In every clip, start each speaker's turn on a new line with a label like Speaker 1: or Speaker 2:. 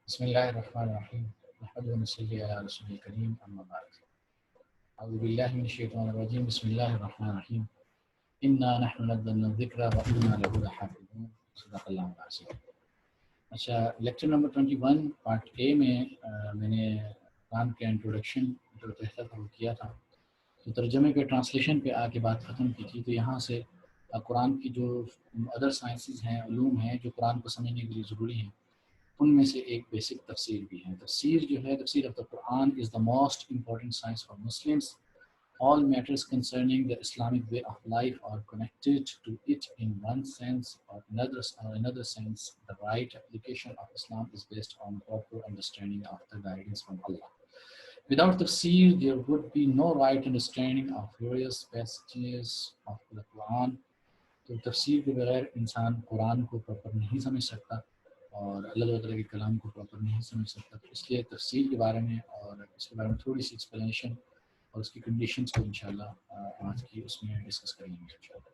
Speaker 1: بسم الله الرحمن الرحيم نحمده ونصلي على رسوله الكريم أما بعد أعوذ بالله من الشيطان الرجيم بسم الله الرحمن الرحيم إنا نحن نزلنا الذكر وإنا له لحافظون صدق الله العظيم. اچھا، لیکچر نمبر 21 پارٹ اے میں میں نے قرآن کا انٹروڈکشن جو پہلا تھا وہ کیا تھا، تو ترجمے کے ٹرانسلیشن پہ آ کے بات ختم کی تھی. تو یہاں سے قرآن کی جو ادر سائنسز ہیں، علوم ہیں جو قرآن کو سمجھنے کے لیے ضروری ہیں، ان میں سے ایک بیسک تفسیر بھی ہے. تفسیر جو ہے، تفسیر of the Quran is the most important science for Muslims. All matters concerning the Islamic way of life are connected to it in one sense or another sense. The right application of Islam is based on proper understanding of the guidance from Allah. Without tafsir, there would be no right understanding of various passages of the Quran. تو تفسیر کے بغیر انسان قرآن کو proper نہیں سمجھ سکتا اور اللہ تعالیٰ کے کلام کو پراپر نہیں سمجھ سکتا. تو اس لیے تفسیر کے بارے میں اور اس کے بارے میں تھوڑی سی ایکسپلینیشن اور اس کی کنڈیشنز کو انشاءاللہ آج کی اس میں ڈسکس کریں گے انشاءاللہ.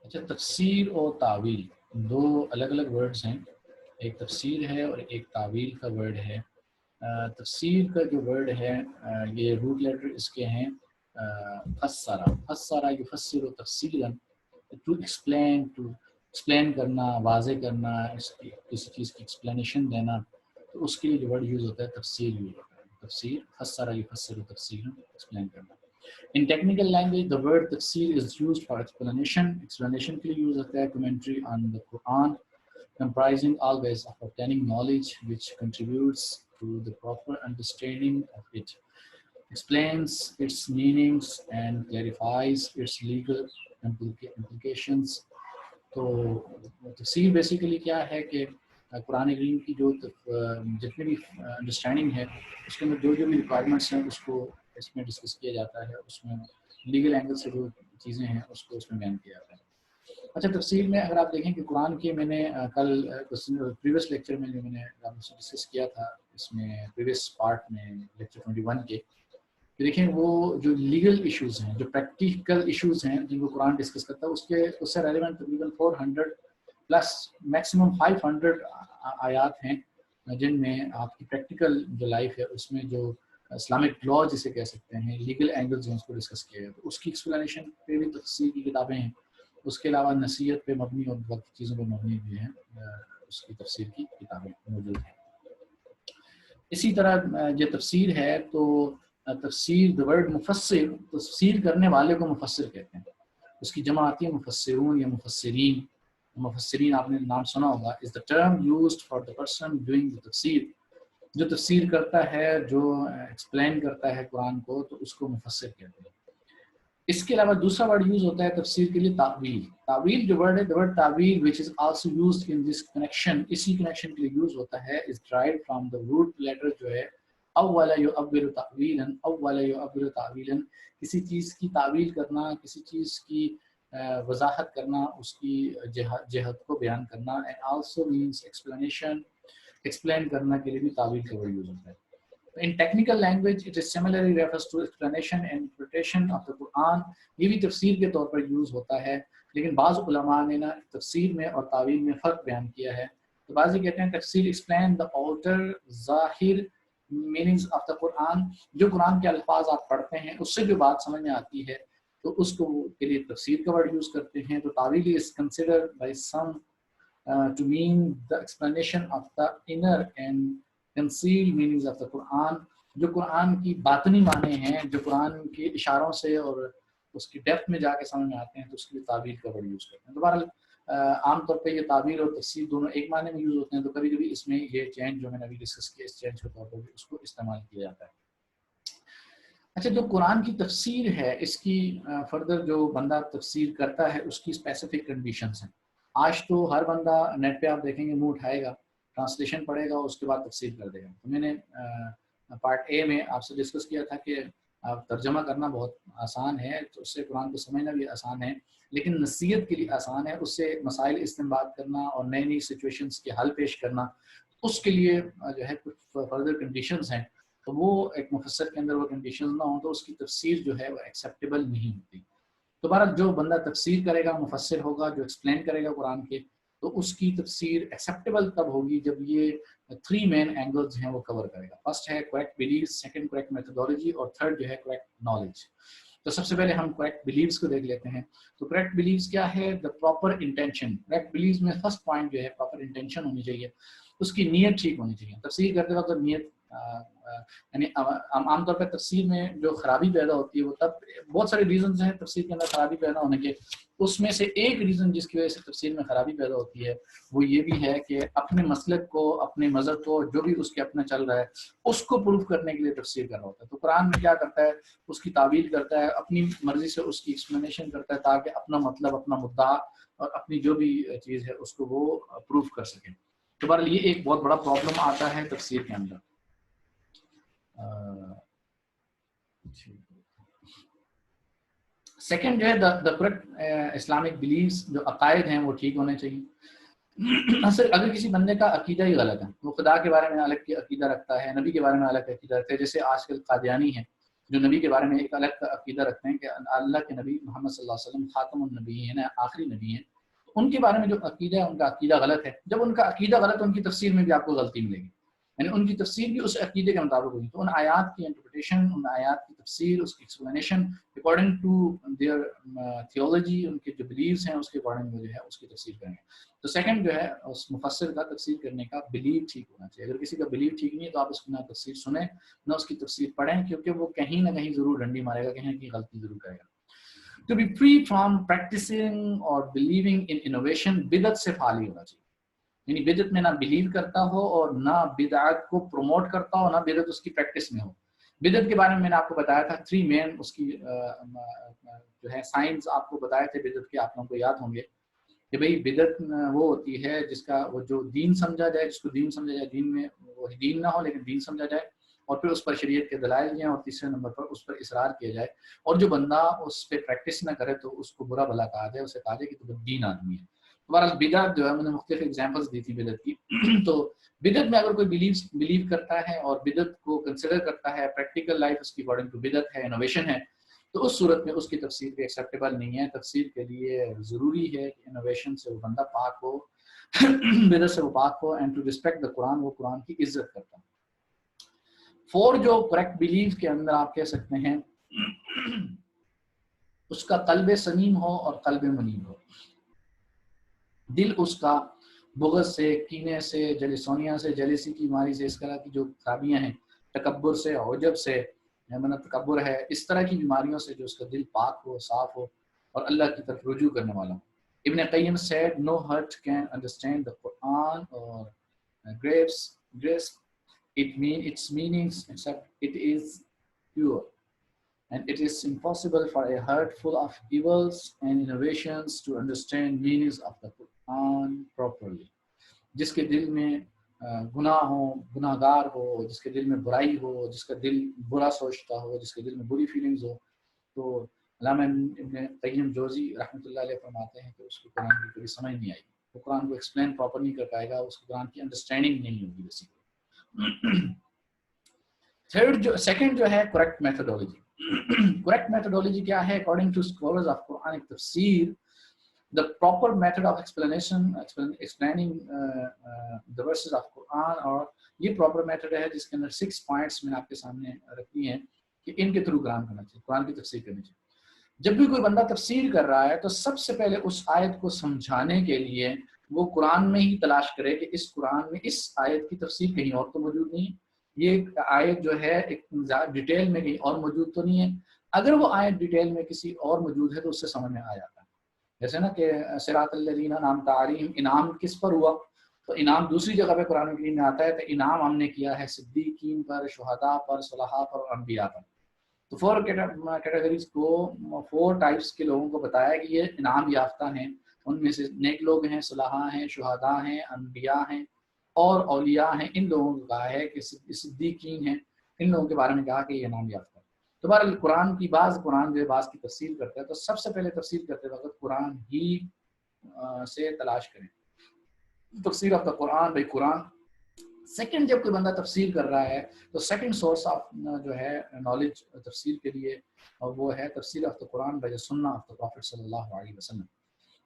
Speaker 1: اچھا، تفسیر اور تعویل دو الگ الگ ورڈز ہیں. ایک تفسیر ہے اور ایک تعویل کا ورڈ ہے. تفسیر کا جو ورڈ ہے یہ روٹ لیٹر اس کے ہیں فسرا یفسر تفسیرا، ٹو ایکسپلین کرنا، واضح کرنا، کسی چیز کی ایکسپلینیشن دینا. تو اس کے لیے جو ورڈ یوز ہوتا ہے تفسیر یوز ہوتا ہے. تفسیر فسر یفسر تفسیرا، ایکسپلین کرنا. In technical language, the word tafsir is used for explanation. Explanation کے لیے یوز ہوتا ہے. Commentary on the Quran, comprising all ways of obtaining knowledge which contributes to the proper understanding of it, explains its meanings and clarifies its legal implications. تو تفسیر basically کیا ہے کہ قرآن کریم کی جو جتنی بھی انڈرسٹینڈنگ ہے اس کے اندر جو بھی ریکوائرمنٹس ہیں اس کو اس میں ڈسکس کیا جاتا ہے. اس میں لیگل اینگل سے جو چیزیں ہیں اس کو اس میں بیان کیا جاتا ہے. اچھا، تفسیر میں اگر آپ دیکھیں کہ قرآن کے میں نے کل پریویس لیکچر میں جو میں نے آپ سے ڈسکس کیا تھا اس میں پریویس پارٹ میں لیکچر 21 کے، دیکھیں وہ جو لیگل ایشوز ہیں، جو پریکٹیکل ایشوز ہیں جن کو قرآن ڈسکس کرتا ہے، اس سے ریلیونٹ تقریباً 400 پلس میکسیمم 500 آیات ہیں جن میں آپ کی پریکٹیکل جو لائف ہے اس میں جو اسلامک لا جسے کہہ سکتے ہیں، لیگل اینگلز ہیں، اس کو ڈسکس کیا ہے. تو اس کی ایکسپلینیشن پہ بھی تفسیر کی کتابیں ہیں. اس کے علاوہ نصیحت پہ مبنی اور وقت چیزوں پہ مبنی بھی ہیں، اس کی تفسیر کی کتابیں موجود ہیں. اسی طرح یہ تفسیر ہے تو تفسیر the word مفسر، تفسیر کرنے والے کو مفسر کہتے ہیں. اس کی جمع آتی ہے مفسرون یا مفسرین. مفسرین آپ نے نام سنا ہوگا. is the term used for the person doing the تفسیر. جو تفسیر کرتا ہے، جو ایکسپلین کرتا ہے قرآن کو، تو اس کو مفسر کہتے ہیں. اس کے علاوہ دوسرا ورڈ یوز ہوتا ہے تفسیر کے لیے تعویل. تعویل جو ورڈ ہے، the word تعویل which is also used in this connection، اسی کنیکشن کے لیے یوز ہوتا ہے. is derived from the root letter جو ہے اول یعبر تعویلا، اول یعبر تعویلا، کسی چیز کی تعویل کرنا، کسی چیز کی وضاحت کرنا، اس کی جہت کو بیان کرنا. and also means explanation، explain کرنا کے لیے بھی تعویل کا ورڈ یوز ہوتا ہے. In technical language, it is similarly refers to explanation and interpretation of the Quran. یہ بھی تفسیر کے طور پر یوز ہوتا ہے، لیکن بعض علماء نے نا تفسیر میں اور تعویل میں فرق بیان کیا ہے. تو بعضی کہتے ہیں تفسیر explain the outer ظاہر meanings of the Quran، جو قرآن کے الفاظ آپ پڑھتے ہیں اس سے جو بات سمجھ میں آتی ہے تو اس کو کے لیے تفسیر کا ورڈ یوز کرتے ہیں. تو تعویل is considered by some to mean the explanation of the inner and concealed meanings of the Quran، جو قرآن کی باطنی معنی ہیں، جو قرآن کے اشاروں سے اور اس کی ڈیپتھ میں جا کے سمجھ میں آتے ہیں، تو اس کے لیے تعویل کا ورڈ یوز کرتے ہیں. دوبارہ عام طور پہ یہ تعویل اور تفسیر دونوں ایک معنی میں یوز ہوتے ہیں. تو کبھی کبھی اس میں یہ چینج جو میں نے ابھی ڈسکس کیا، اس چینج کے طور پر بھی اس کو استعمال کیا جاتا ہے. اچھا، جو قرآن کی تفسیر ہے اس کی فردر جو بندہ تفسیر کرتا ہے اس کی اسپیسیفک کنڈیشنز ہیں. آج تو ہر بندہ نیٹ پہ آپ دیکھیں گے منہ اٹھائے گا، ٹرانسلیشن پڑھے گا، اس کے بعد تفسیر کر دے گا. تو میں نے پارٹ اے میں آپ سے ڈسکس کیا تھا کہ ترجمہ کرنا بہت آسان ہے، تو اس سے قرآن کو سمجھنا بھی آسان ہے، لیکن نصیحت کے لیے آسان ہے. اس سے مسائل استنباط کرنا اور نئی نئی سچویشنز کے حل پیش کرنا، اس کے لیے جو ہے کچھ فردر کنڈیشنز ہیں. تو وہ ایک مفسر کے اندر وہ کنڈیشنز نہ ہوں تو اس کی تفسیر جو ہے وہ ایکسیپٹیبل نہیں ہوتی. دوبارہ جو بندہ تفسیر کرے گا مفسر ہوگا، جو ایکسپلین کرے گا قرآن کے، تو اس کی تفسیر ایکسیپٹیبل تب ہوگی جب یہ 3 مین اینگلز ہیں وہ کور کرے گا. فرسٹ ہے correct belief, second correct methodology, اور تھرڈ جو ہے کریکٹ نالج. تو سب سے پہلے ہم کریکٹ بلیفس کو دیکھ لیتے ہیں. تو کریکٹ بلیفس کیا ہے؟ The proper intention. Correct beliefs میں فرسٹ پوائنٹ جو ہے پراپر انٹینشن ہونی چاہیے، اس کی نیت ٹھیک ہونی چاہیے. تفسیر کرتے وقت نیت یعنی عام طور پہ تفسیر میں جو خرابی پیدا ہوتی ہے وہ تب بہت سارے ریزنز ہیں تفسیر کے اندر خرابی پیدا ہونے کے. اس میں سے ایک ریزن جس کی وجہ سے تفسیر میں خرابی پیدا ہوتی ہے وہ یہ بھی ہے کہ اپنے مسلک کو، اپنے مذہب کو، جو بھی اس کے اپنا چل رہا ہے اس کو پروف کرنے کے لیے تفسیر کر رہا ہوتا ہے. تو قرآن میں کیا کرتا ہے؟ اس کی تعویل کرتا ہے، اپنی مرضی سے اس کی ایکسپلینیشن کرتا ہے تاکہ اپنا مطلب، اپنا مدعا اور اپنی جو بھی چیز ہے اس کو وہ پروف کر سکیں. تو بہرحال یہ ایک بہت بڑا پرابلم آتا ہے تفسیر کے اندر. سیکنڈ جو ہے دا کریکٹ اسلامک بلیفس، جو عقائد ہیں وہ ٹھیک ہونے چاہیے. اگر کسی بندے کا عقیدہ ہی غلط ہے، وہ خدا کے بارے میں الگ عقیدہ رکھتا ہے، نبی کے بارے میں الگ عقیدہ رکھتا ہے، جیسے آج کل قادیانی ہیں جو نبی کے بارے میں ایک الگ عقیدہ رکھتے ہیں کہ اللہ کے نبی محمد صلی اللہ علیہ وسلم خاتم النبی ہیں، آخری نبی ہیں، ان کے بارے میں جو عقیدہ ہے ان کا عقیدہ غلط ہے. جب ان کا عقیدہ غلط ہے ان کی تفسیر میں بھی آپ کو غلطی ملے گی، یعنی ان کی تفسیر بھی اس عقیدے کے مطابق ہوگی. تو ان آیات کی انٹرپریٹیشن، ان آیات کی تفسیر، اس کی explanation according to their theology, ان کے جو بلیفس ہیں اس کے اکارڈنگ جو ہے اس کی تفسیر کریں گے. تو سیکنڈ جو ہے اس مفسر کا تفسیر کرنے کا بلیو ٹھیک ہونا چاہیے. اگر کسی کا بلیو ٹھیک نہیں ہے تو آپ اس کی نہ تفسیر سنیں نہ اس کی تفسیر پڑھیں، کیونکہ وہ کہیں نہ کہیں ضرور ڈنڈی مارے گا، کہیں نہ کہیں غلطی ضرور کرے گا. To be free from practicing or believing in innovation، بدعت سے خالی ہونا چاہیے. یعنی بدعت میں نہ بلیو کرتا ہو اور نہ بدعت کو پروموٹ کرتا ہو، نہ بدعت اس کی پریکٹس میں ہو. بدعت کے بارے میں نے آپ کو بتایا تھا 3 مین اس کی جو ہے سائنس آپ کو بتائے تھے بدعت کے، آپ لوگوں کو یاد ہوں گے کہ بھئی بدعت وہ ہوتی ہے جس کا وہ جو دین سمجھا جائے، جس کو دین سمجھا جائے، دین میں وہ دین نہ ہو لیکن دین سمجھا جائے، اور پھر اس پر شریعت کے دلائل دیں، اور تیسرے نمبر پر اس پر اصرار کیا جائے، اور جو بندہ اس پہ پریکٹس نہ کرے تو اس کو برا بھلا کہا جائے، اسے کہا جائے کہ تو دین آدمی ہے. بہرحال بدعت جو ہے میں نے مختلف ایگزامپلس دی تھی بدعت کی. تو بدعت میں اگر کوئی بلیو کرتا ہے اور بدعت کو کنسیڈر کرتا ہے، پریکٹیکل لائف اس کی اکارڈنگ ٹو بدعت ہے، انوویشن ہے، تو اس صورت میں اس کی تفسیر بھی ایکسیپٹیبل نہیں ہے. تفسیر کے لیے ضروری ہے کہ انوویشن سے وہ بندہ پاک ہو، بدعت سے وہ پاک ہو، اینڈ ٹو ریسپیکٹ دا قرآن، وہ قرآن کی عزت کرتا ہے. 4 جو کریکٹ بلیف کے اندر آپ کہہ سکتے ہیں اس کا قلب سلیم ہو اور قلب منیب ہو. دل اس کا بغض سے، کینے سے، جلیسونیا سے، جلیسی کی بیماری سے، اس طرح کی جو خرابیاں ہیں، تکبر سے، عجب سے، تکبر ہے، اس طرح کی بیماریوں سے جو اس کا دل پاک ہو، صاف ہو اور اللہ کی طرف رجوع کرنے والا ہو. ابن قیم said no heart can understand the Quran or grace its meanings except it is pure, and it is impossible for a heart full of evils and innovations to understand meanings of the Quran properly. جس کے دل میں گناہ ہو، گناہ گار ہو، جس کے دل میں برائی ہو، جس کا دل برا سوچتا ہو، جس کے دل میں بری فیلنگز ہو، تو علامہ ابن قیم جوزی رحمۃ اللہ علیہ فرماتے ہیں کہ اس کو قرآن کی کبھی سمجھ نہیں آئی، وہ قرآن کو ایکسپلین پراپر نہیں کر پائے گا، اس کو قرآن کی انڈرسٹینڈنگ نہیں ہوگی بیسیکلی. سیکنڈ جو ہے کریکٹ میتھڈولوجی. کریکٹ میتھڈولوجی کیا ہے؟ اکارڈنگ ٹو اسکالرز آف قرآن تفسیر، the proper method of explaining the verses of Quran، اور یہ proper method ہے جس کے اندر 6 points میں نے آپ کے سامنے رکھی ہیں کہ ان کے تھرو قرآن کرنا چاہیے، قرآن کی تفسیر کرنی چاہیے. جب بھی کوئی بندہ تفسیر کر رہا ہے تو سب سے پہلے اس آیت کو سمجھانے کے لیے وہ قرآن میں ہی تلاش کرے کہ اس قرآن میں اس آیت کی تفسیر کہیں اور تو موجود نہیں، یہ آیت جو ہے ایک ڈیٹیل میں کہیں اور موجود تو نہیں ہے. اگر وہ آیت ڈیٹیل میں کسی اور موجود ہے تو اس سے سمجھ میں آ جاتا ہے. جیسے نا کہ صراط الذین انعمت علیہم، انعام کس پر ہوا؟ تو انعام دوسری جگہ پہ قرآن کریم میں آتا ہے کہ انعام ہم نے کیا ہے صدیقین پر، شہداء پر، صلحاء پر اور انبیاء پر. تو 4 کیٹیگریز کو، 4 ٹائپس کے لوگوں کو بتایا کہ یہ انعام یافتہ ہیں. ان میں سے نیک لوگ ہیں، صلحاء ہیں، شہداء ہیں، انبیاء ہیں اور اولیاء ہیں. ان لوگوں کو کہا ہے کہ صدیقین ہیں، ان لوگوں کے بارے میں کہا کہ یہ انعام یافتہ. تو بہرحال قرآن کی قرآن جو ہے بعض کی تفسیر کرتا ہے تو سب سے پہلے تفسیر کرتے وقت قرآن ہی سے تلاش کریں، تفسیر of the Quran by Quran. Second جب کوئی بندہ تفسیر کر رہا ہے تو سیکنڈ سورس آف جو ہے نالج تفسیر کے لیے وہ ہے تفسیر آف دا قرآن بائی سنہ آف دا پروفیٹ صلی اللہ علیہ وسلم.